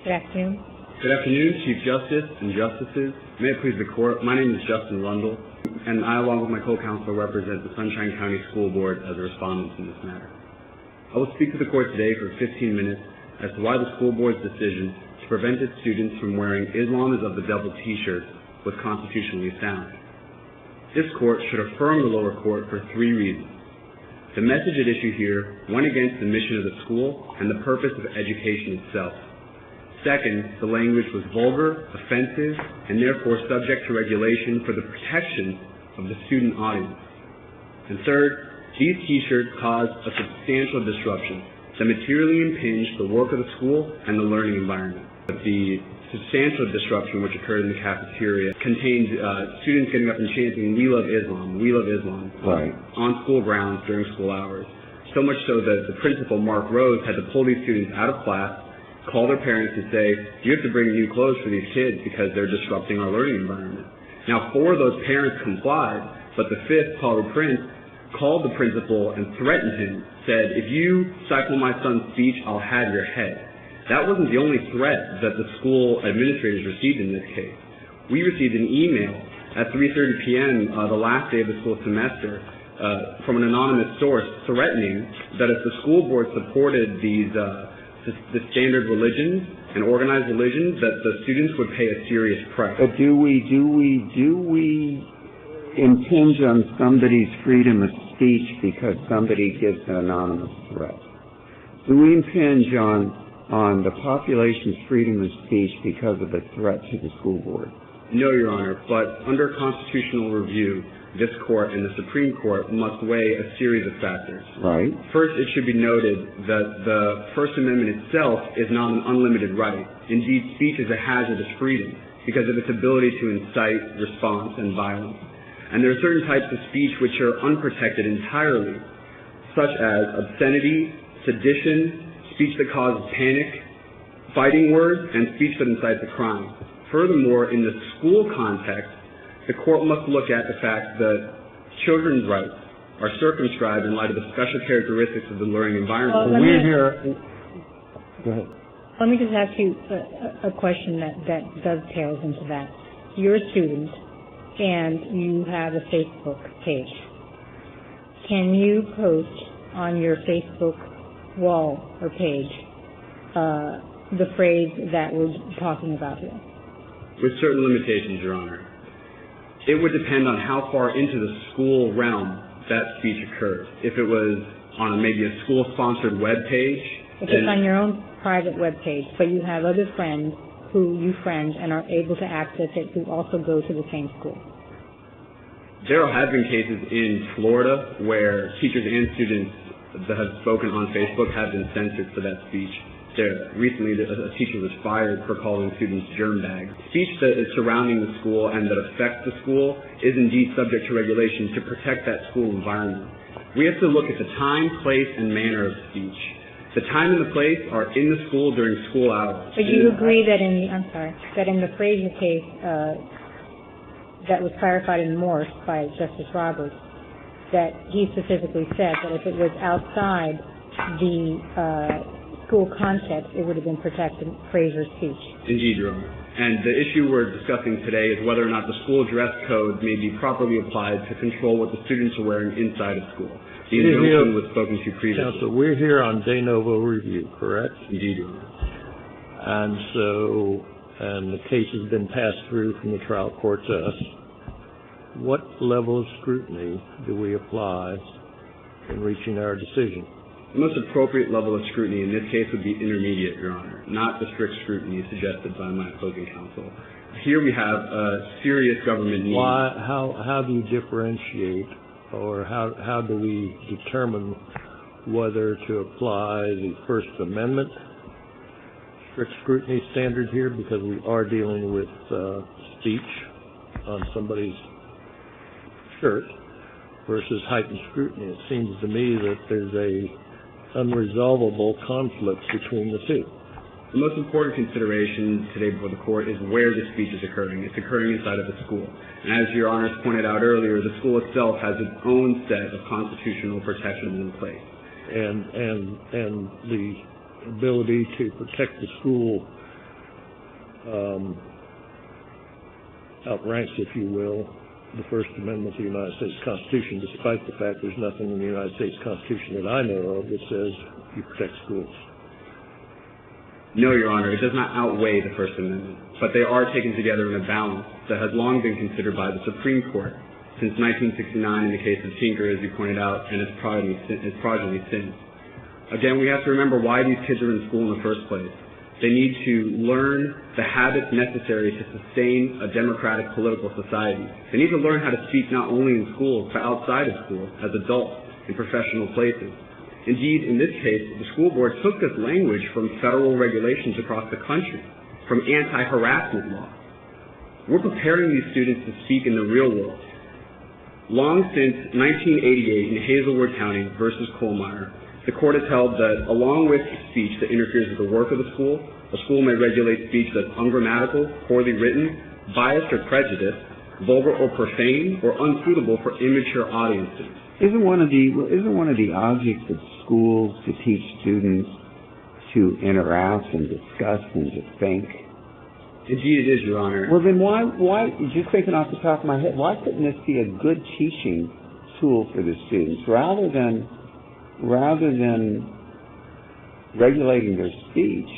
Good afternoon. Good afternoon, Chief Justice and Justices. May it please the Court, my name is Justin Rundle, and I, along with my co-counsel, represent the Sunshine County School Board as a respondent in this matter. I will speak to the Court today for 15 minutes as to why the school board's decision to prevent its students from wearing Islam is of the devil t-shirt was constitutionally sound. This Court should affirm the lower court for 3 reasons. The message at issue here went against the mission of the school and the purpose of education itself. Second, the language was vulgar, offensive, and therefore subject to regulation for the protection of the student audience. And third, these t-shirts caused a substantial disruption that materially impinged the work of the school and the learning environment. The substantial disruption which occurred in the cafeteria contained students getting up and chanting, "We love Islam, we love Islam," right, on school grounds during school hours. So much so that the principal, Mark Rose, had to pull these students out of class, call their parents and say, "You have to bring new clothes for these kids because they're disrupting our learning environment." Now, 4 of those parents complied, but the 5th, Paul Prince, called the principal and threatened him, said, "If you stifle my son's speech, I'll have your head." That wasn't the only threat that the school administrators received in this case. We received an email at 3:30 p.m. The last day of the school semester from an anonymous source threatening that if the school board supported the standard religions and organized religions, that the students would pay a serious price. But do we impinge on somebody's freedom of speech because somebody gives an anonymous threat? Do we impinge on the population's freedom of speech because of a threat to the school board? No, Your Honor, but under constitutional review, this Court and the Supreme Court must weigh a series of factors. Right. First, it should be noted that the First Amendment itself is not an unlimited right. Indeed, speech is a hazardous freedom because of its ability to incite response and violence. And there are certain types of speech which are unprotected entirely, such as obscenity, sedition, speech that causes panic, fighting words, and speech that incites a crime. Furthermore, in the school context, the Court must look at the fact that children's rights are circumscribed in light of the special characteristics of the learning environment. Go ahead. Let me just ask you a question that dovetails into that. You're a student and you have a Facebook page. Can you post on your Facebook wall or page the phrase that we're talking about here? With certain limitations, Your Honor. It would depend on how far into the school realm that speech occurred. If it was on maybe a school-sponsored web page. If it's on your own private web page, but you have other friends who you friend and are able to access it who also go to the same school. There have been cases in Florida where teachers and students that have spoken on Facebook have been censored for that speech. Recently, a teacher was fired for calling students germ bags. Speech that is surrounding the school and that affects the school is indeed subject to regulation to protect that school environment. We have to look at the time, place, and manner of speech. The time and the place are in the school during school hours. But you agree that in the Frazier case that was clarified in Morse by Justice Roberts, that he specifically said that if it was outside the school context, it would have been protecting Frazier's speech. Indeed, Your Honor. And the issue we're discussing today is whether or not the school dress code may be properly applied to control what the students are wearing inside of school. The injunction was spoken to previously. Counsel, we're here on de novo review, correct? Indeed, Your Honor. And the case has been passed through from the trial court to us. What level of scrutiny do we apply in reaching our decision? The most appropriate level of scrutiny in this case would be intermediate, Your Honor, not the strict scrutiny suggested by my opposing counsel. Here we have a serious government need. How do you differentiate, or how do we determine whether to apply the First Amendment strict scrutiny standard here, because we are dealing with speech on somebody's shirt, versus heightened scrutiny? It seems to me that there's a unresolvable conflict between the two. The most important consideration today before the court is where the speech is occurring. It's occurring inside of the school. And as Your Honors pointed out earlier, the school itself has its own set of constitutional protections in place. And the ability to protect the school outranks, if you will, the First Amendment to the United States Constitution, despite the fact there's nothing in the United States Constitution that I know of that says you protect schools. No, Your Honor, it does not outweigh the First Amendment, but they are taken together in a balance that has long been considered by the Supreme Court since 1969 in the case of Tinker, as you pointed out, and its progeny since. Again, we have to remember why these kids are in school in the first place. They need to learn the habits necessary to sustain a democratic political society. They need to learn how to speak not only in schools, but outside of school, as adults, in professional places. Indeed, in this case, the school board took this language from federal regulations across the country, from anti-harassment law. We're preparing these students to speak in the real world. Long since 1988 in Hazelwood County versus Kohlmeyer, the court has held that along with speech that interferes with the work of the school may regulate speech that's ungrammatical, poorly written, biased or prejudiced, vulgar or profane, or unsuitable for immature audiences. Isn't one of the objects of schools to teach students to interact and discuss and to think? Indeed it is, Your Honor. Well then why, just thinking off the top of my head, why couldn't this be a good teaching tool for the students rather than regulating their speech?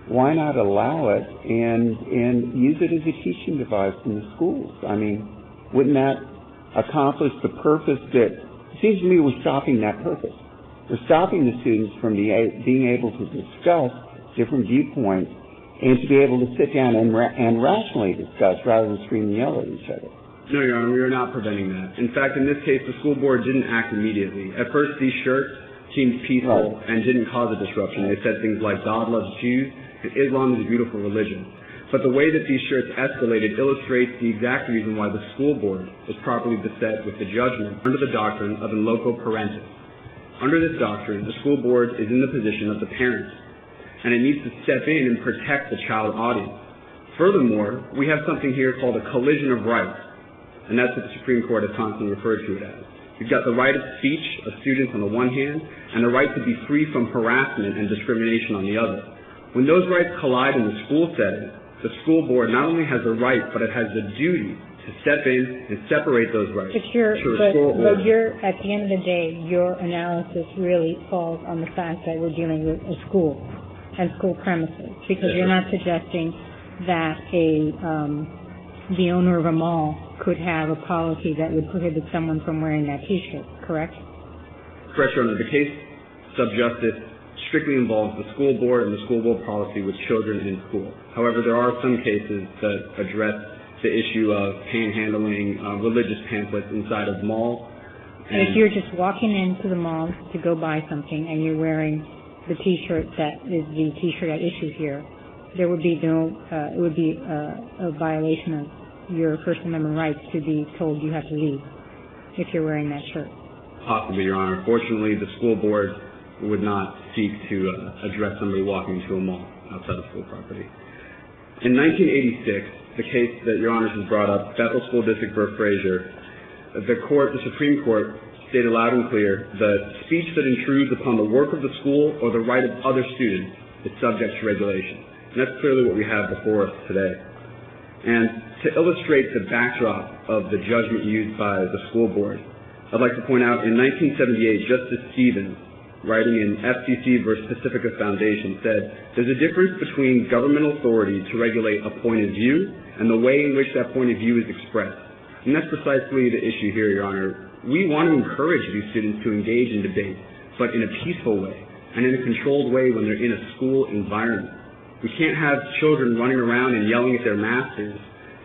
Why not allow it and use it as a teaching device in the schools? I mean, wouldn't that accomplish the purpose that, it seems to me we're stopping that purpose. We're stopping the students from being able to discuss different viewpoints and to be able to sit down and rationally discuss rather than scream and yell at each other. No, Your Honor, we are not preventing that. In fact, in this case, the school board didn't act immediately. At first, these shirts seemed peaceful and didn't cause a disruption. They said things like, God loves Jews, and Islam is a beautiful religion. But the way that these shirts escalated illustrates the exact reason why the school board is properly beset with the judgment under the doctrine of in loco parentis. Under this doctrine, the school board is in the position of the parents, and it needs to step in and protect the child audience. Furthermore, we have something here called a collision of rights, and that's what the Supreme Court has constantly referred to it as. You've got the right of speech of students on the one hand, and the right to be free from harassment and discrimination on the other. When those rights collide in the school setting, the school board not only has the right, but it has the duty to step in and separate those rights. But at the end of the day, your analysis really falls on the fact that we're dealing with a school and school premises, because you're not suggesting that the owner of a mall could have a policy that would prohibit someone from wearing that T-shirt, correct? Correct, Your Honor. The case sub-justice strictly involves the school board and the school board policy with children in school. However, there are some cases that address the issue of panhandling religious pamphlets inside of malls. And if you're just walking into the mall to go buy something and you're wearing the T-shirt that is the T-shirt at issue here, there would be it would be a violation of your First Amendment rights to be told you have to leave if you're wearing that shirt. Possibly, Your Honor. Fortunately, the school board would not seek to address somebody walking into a mall outside of school property. In 1986, the case that Your Honor has brought up, Bethel School District v. Frazier, the Supreme Court stated loud and clear that speech that intrudes upon the work of the school or the right of other students is subject to regulation. And that's clearly what we have before us today. And to illustrate the backdrop of the judgment used by the school board, I'd like to point out in 1978, Justice Stevens, writing in FCC v. Pacifica Foundation, said, there's a difference between governmental authority to regulate a point of view and the way in which that point of view is expressed. And that's precisely the issue here, Your Honor. We want to encourage these students to engage in debate, but in a peaceful way and in a controlled way when they're in a school environment. We can't have children running around and yelling at their masters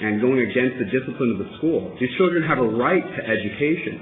and going against the discipline of the school. These children have a right to education.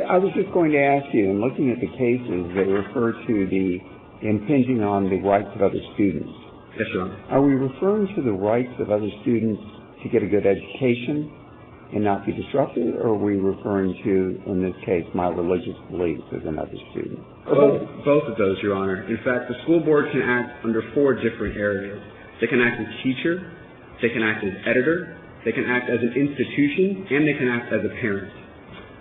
I was just going to ask you, in looking at the cases that refer to the impinging on the rights of other students. Yes, Your Honor. Are we referring to the rights of other students to get a good education and not be disrupted, or are we referring to, in this case, my religious beliefs as another student? Both of those, Your Honor. In fact, the school board can act under 4 different areas. They can act as teacher, they can act as editor, they can act as an institution, and they can act as a parent.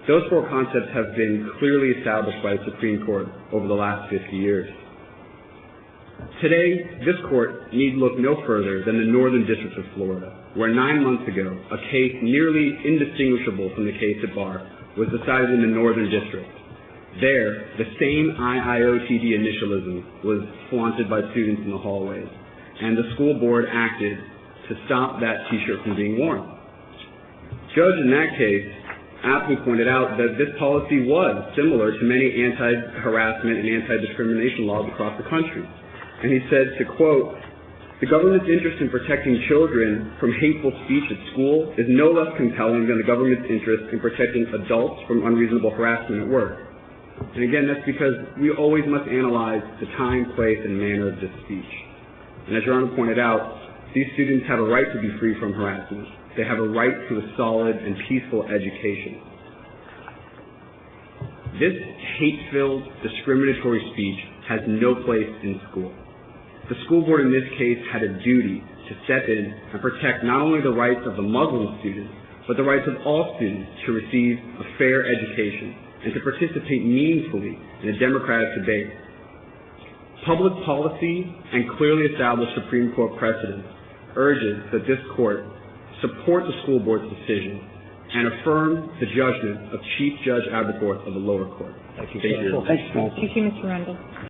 Those 4 concepts have been clearly established by the Supreme Court over the last 50 years. Today, this court need look no further than the Northern District of Florida, where 9 months ago, a case nearly indistinguishable from the case at bar was decided in the Northern District. There, the same IIOTD initialism was flaunted by students in the hallways, and the school board acted to stop that t-shirt from being worn. Judge in that case aptly pointed out that this policy was similar to many anti-harassment and anti-discrimination laws across the country. And he said, to quote, "The government's interest in protecting children from hateful speech at school is no less compelling than the government's interest in protecting adults from unreasonable harassment at work." And again, that's because we always must analyze the time, place, and manner of this speech. And as Your Honor pointed out, these students have a right to be free from harassment. They have a right to a solid and peaceful education. This hate-filled, discriminatory speech has no place in school. The school board in this case had a duty to step in and protect not only the rights of the Muslim students, but the rights of all students to receive a fair education and to participate meaningfully in a democratic debate. Public policy and clearly established Supreme Court precedent urges that this court support the school board's decision and affirm the judgment of Chief Judge Aberforth of the lower court. Thank you, Thank you. counsel. Thank you, Mr. Rundle.